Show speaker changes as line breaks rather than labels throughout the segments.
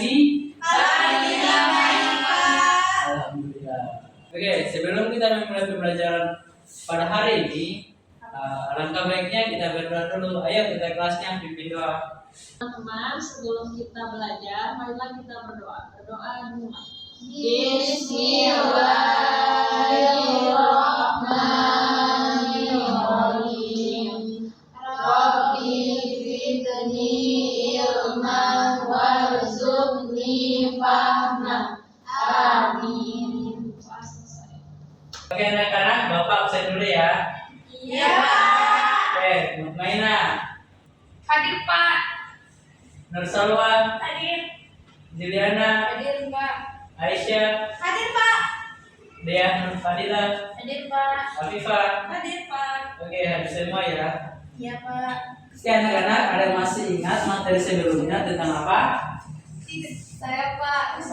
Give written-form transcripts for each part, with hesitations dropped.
ini?
Alhamdulillah baik, Pak.
Alhamdulillah. Oke, sebelum kita memulai pembelajaran pada hari ini, alangkah baiknya kita berdoa dulu. Ayo kita kelasnya pimpin doa.
Teman-teman, sebelum kita belajar, marilah kita berdoa. Berdoa dulu. Bismillahirrahmanirrahim. Rabbi zidni ilman warzuqni fahma. Amin.
Oke anak-anak, Bapak absen dulu ya.
Iya, Pak.
Oke, Mutmainah,
Hadir, Pak.
Nursalwa,
Hadir.
Juliana,
Hadir, Pak.
Aisyah,
Hadir, Pak.
Dea, Nurfadila,
Hadir, Pak.
Afifah.
Hadir, Pak.
Oke, hadir semua ya.
Iya, Pak.
Oke anak-anak, ada yang masih ingat materi sebelumnya tentang apa?
Saya, Pak.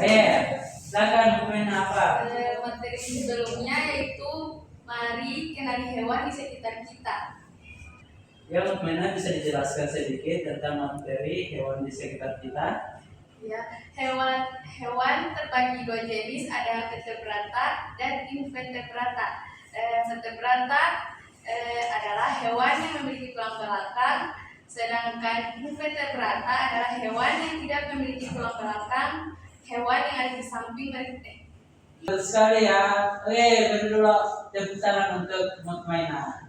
Silakan Mutmainah apa?
Materi sebelumnya yaitu mari kenali hewan di sekitar kita.
Ya, Mutmainah bisa dijelaskan sedikit tentang materi hewan di sekitar kita?
Ya, hewan terbagi dua jenis, ada vertebrata dan invertebrata. Vertebrata adalah hewan yang memiliki tulang belakang, sedangkan invertebrata adalah hewan yang tidak memiliki tulang belakang, hewan yang ada di samping dari
Betul sekali ya. Oke, beri dulu tepuk tangan untuk Mutmainah.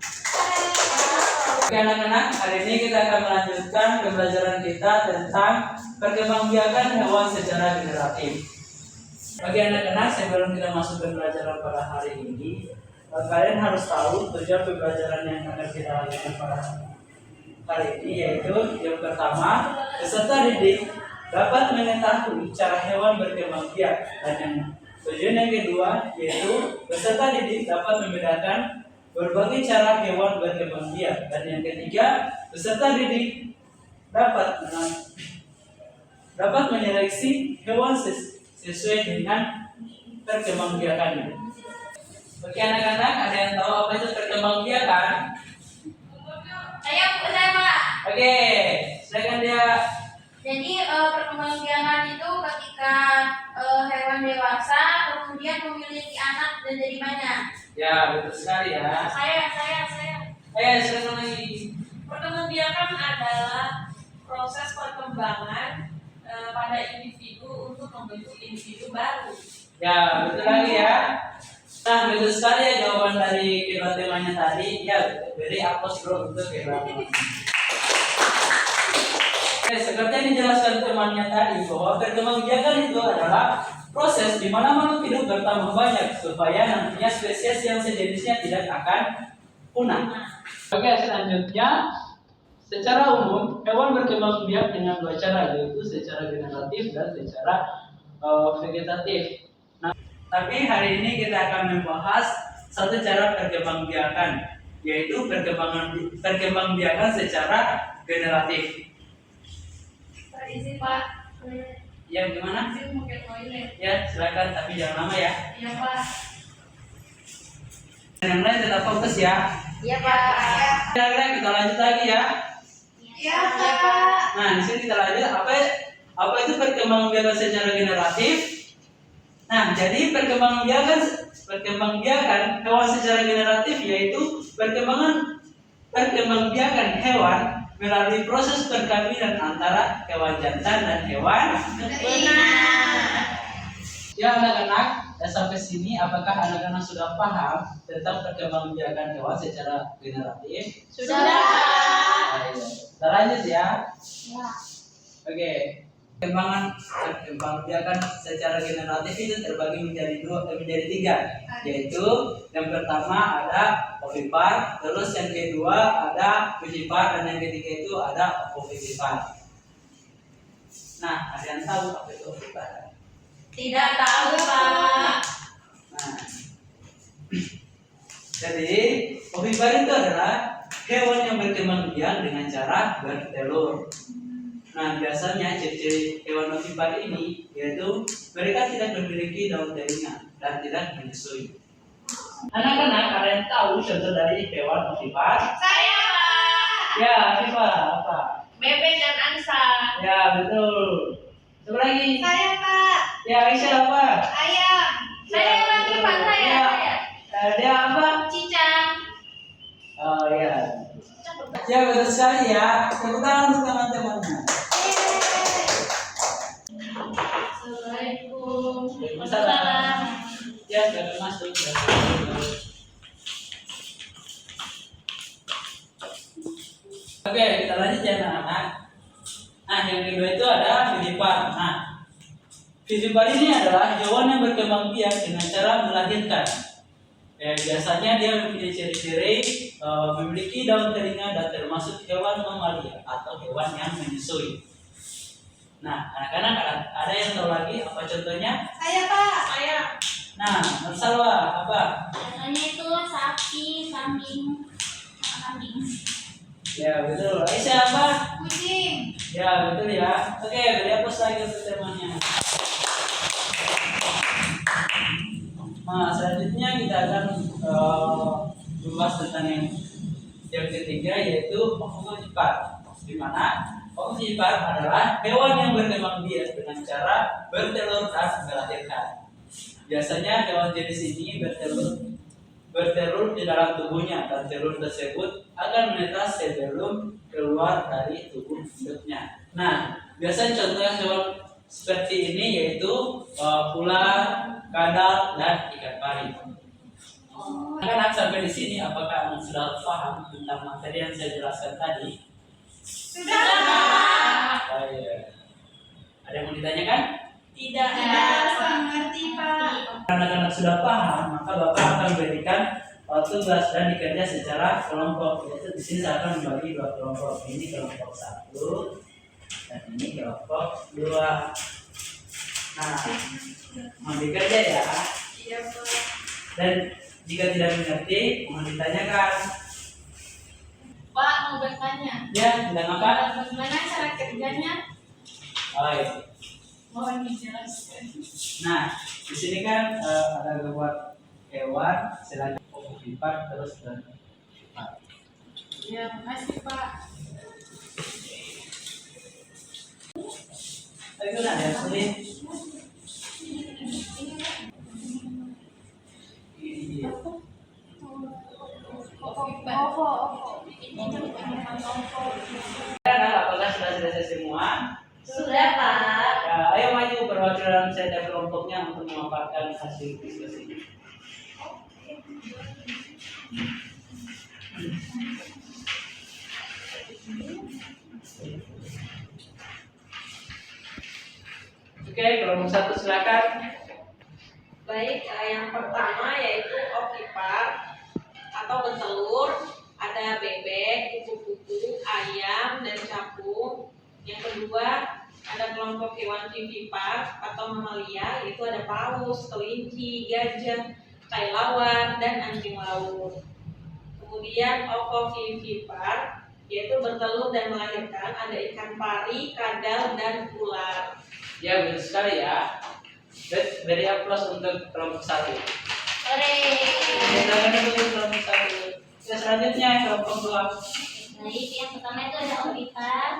Oke anak-anak, hari ini kita akan melanjutkan pembelajaran kita tentang perkembangbiakan hewan secara generatif. Bagi anak-anak, sebelum kita masuk pembelajaran pada hari ini, kalian harus tahu tujuan pembelajaran yang akan kita lakukan pada hari ini, yaitu yang pertama, peserta didik dapat mengetahui cara hewan berkembang biak, dan yang tujuan yang kedua yaitu peserta didik dapat membedakan berbagai cara hewan berkembang biak, dan yang ketiga peserta didik dapat menyeleksi hewan sesuai dengan perkembangbiakannya. Oke anak-anak, ada yang tahu apa itu perkembangbiakan?
Saya, Pak.
Oke, silakan dia.
Jadi perkembangbiakan itu ketika hewan dewasa kemudian memiliki anak dan jadi banyak.
Ya, betul sekali ya.
Saya.
Silakan lagi.
Perkembangbiakan adalah proses perkembangan pada individu untuk membentuk individu baru.
Ya, betul lagi ya. Nah, betul sekali ya jawaban dari kedua temanya tadi. Ya, beri aplaus bro untuk kedua temanya. Oke, seperti yang dijelaskan temannya tadi bahwa perkembangbiakan itu adalah proses di mana makhluk hidup bertambah banyak supaya nantinya spesies yang sejenisnya tidak akan punah. Oke, selanjutnya secara umum hewan berkembang biak dengan dua cara, yaitu secara generatif dan secara vegetatif. Nah, tapi hari ini kita akan membahas satu cara perkembangbiakan, yaitu perkembangbiakan secara generatif.
Izin, Pak.
Yang gimana?
Izin mau ke toilet.
Ya, silakan, tapi jangan lama ya.
Iya, Pak.
Yang lain tetap fokus ya.
Iya, Pak.
Kira-kira kita lanjut lagi ya.
Iya, Pak.
Nah, di sini kita lanjut apa itu perkembangbiakan secara generatif. Nah, jadi perkembangbiakan hewan secara generatif yaitu perkembangbiakan hewan melalui proses perkawinan antara hewan jantan dan hewan betina. Ya anak-anak, sampai sini apakah anak-anak sudah paham tentang perkembangbiakan hewan secara generatif?
Sudah.
Kita lanjut ya.
Ya.
Oke. Perkembangbiakan secara generatif itu terbagi menjadi tiga, yaitu yang pertama ada ovipar, terus yang kedua ada vivipar, dan yang ketiga itu ada ovovivipar. Nah, ada yang tahu apa itu ovipar?
Tidak tahu, Pak.
Nah, jadi ovipar itu adalah hewan yang berkembang biak dengan cara bertelur. Nah, biasanya ciri-ciri hewan ovipar ini yaitu mereka tidak memiliki daun telinga dan tidak menyusui. Anak-anak, kalian tahu contoh dari hewan ovipar?
Saya, Pak.
Ya, Afifah, apa?
Bebek dan angsa.
Ya, betul. Siapa lagi?
Saya Pak.
Ya, Aisyah apa?
Ayam. Saya lagi Pak, saya.
Dia apa?
Cicak.
Oh ya. Ya, betul sekali ya. Tepuk tangan untuk teman-temannya.
Assalamualaikum.
Waalaikumsalam. Ya, sudah masuk. Oke, kita lanjut ya anak-anak. Nah, yang kedua itu ada vivipar. Nah, vivipar ini adalah hewan yang berkembang biak dengan cara melahirkan. Ya, biasanya dia mempunyai ciri-ciri memiliki daun telinga dan termasuk hewan mamalia atau hewan yang menyusui. Nah, anak-anak ada yang tahu lagi apa contohnya?
Saya Pak. Saya.
Nah, Salwa apa?
Contohnya itu sapi, kambing, kambing.
Ya betul. Aisyah apa?
Kucing.
Ya betul ya. Oke, beri apa lagi untuk temanya? Nah, selanjutnya kita akan membahas tentang yang ketiga yaitu ovipar. Di mana ovipar adalah hewan yang berkembang biak dengan cara bertelur dan melahirkan. Biasanya hewan jenis ini bertelur di dalam tubuhnya dan telur tersebut akan menetas sebelum keluar dari tubuh induknya. Nah, biasanya contoh hewan seperti ini yaitu ular, kadal, dan ikan pari. Anak-anak sampai di sini, apakah Anda sudah paham tentang materi yang saya jelaskan tadi?
Sudah.
Oh, iya. Ada yang mau ditanyakan?
Tidak. Saya mengerti Pak.
Karena anak-anak sudah paham, maka Bapak akan berikan tugas dan dikerja secara kelompok. Yaitu di sini saya akan membagi dua kelompok. Ini kelompok 1 dan ini kelompok 2. Nah, mau dikerja ya.
Iya Pak.
Dan jika tidak mengerti, mohon ditanyakan.
Pak mau bertanya.
Ya, tidak apa?
Bagaimana cara kerjanya?
Baik.
Mohon dijelaskan.
Nah, di sini kan ada gambar hewan, selanjutnya ovipar, terus dan vipar.
Ya, makasih Pak.
Tapi kan ada yang sulit. Apakah sudah selesai semua?
Sudah Pak.
Ya, ayo maju perwakilan saya dan kelompoknya untuk memaparkan hasil diskusi. Oke, kelompok 1 silakan.
Baik, yang pertama yaitu ovipar atau bertelur, ada bebek, kupu-kupu, ayam, dan capung. Yang kedua ada kelompok hewan vivipar atau mamalia, yaitu ada paus, kelinci, gajah, kelelawar, dan anjing laut. Kemudian ovovivipar yaitu bertelur dan melahirkan, ada ikan pari, kadal, dan ular.
Ya, betul sekali ya. Dari aplaus untuk kelompok 1. Silakan untuk kelompok 1. Ya, selanjutnya kelompok 2.
Baik, yang pertama itu ada ovipar,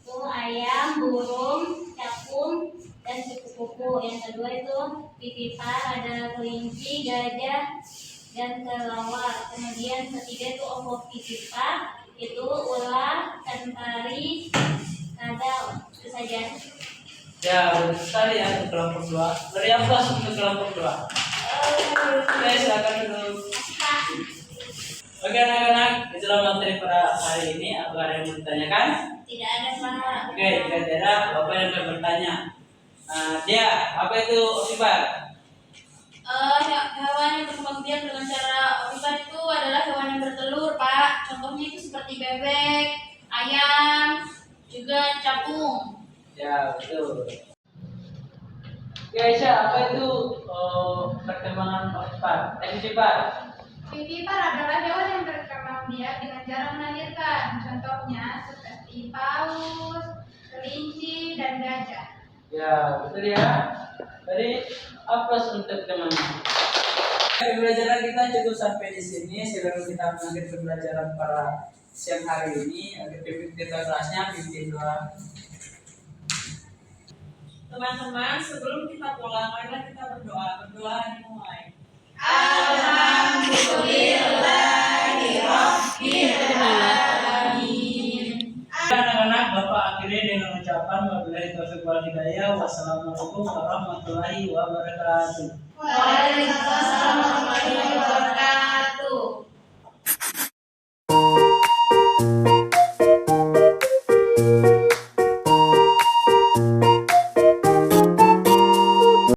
itu ayam, burung, capung, dan kupu-kupu. Yang kedua itu vivipar, ada kelinci, gajah, dan kelelawar. Kemudian ketiga itu ovovivipar, itu ular, ikan pari, kadal. Itu saja.
Ya, betul sekali ya untuk kelompok 2. Beri aplaus untuk kelompok 2. Oke, silakan dulu. Oke anak-anak, itulah materi pada hari ini. Apakah ada yang mau ditanyakan?
Tidak ada Pak.
Oke, jika tidak, Bapak yang akan bertanya. Dia, apa itu ovipar?
Hewan yang berkembang biak dengan cara ovipar itu adalah hewan yang bertelur Pak. Contohnya itu seperti bebek, ayam, juga capung.
Ya, betul. Ya, Aisyah, apa itu perkembangan ovipar? Vivipar.
Vivipar adalah hewan yang berkembang biak dengan cara melahirkan. Contohnya seperti paus, kelinci, dan gajah.
Ya, betul ya. Jadi, aplaus untuk teman-teman. Pembelajaran kita cukup sampai di sini. Sebelum kita mengakhiri pembelajaran pada siang hari ini, agar pimpin kita kelasnya pimpin doa.
Teman-teman, sebelum kita pulang, marilah kita berdoa. Berdoa dimulai.
Anak-anak, Bapak akhiri dengan ucapan wabillahi taufiq wal hidayah. Wassalamualaikum warahmatullahi wabarakatuh.
Waalaikumsalam warahmatullahi wabarakatuh.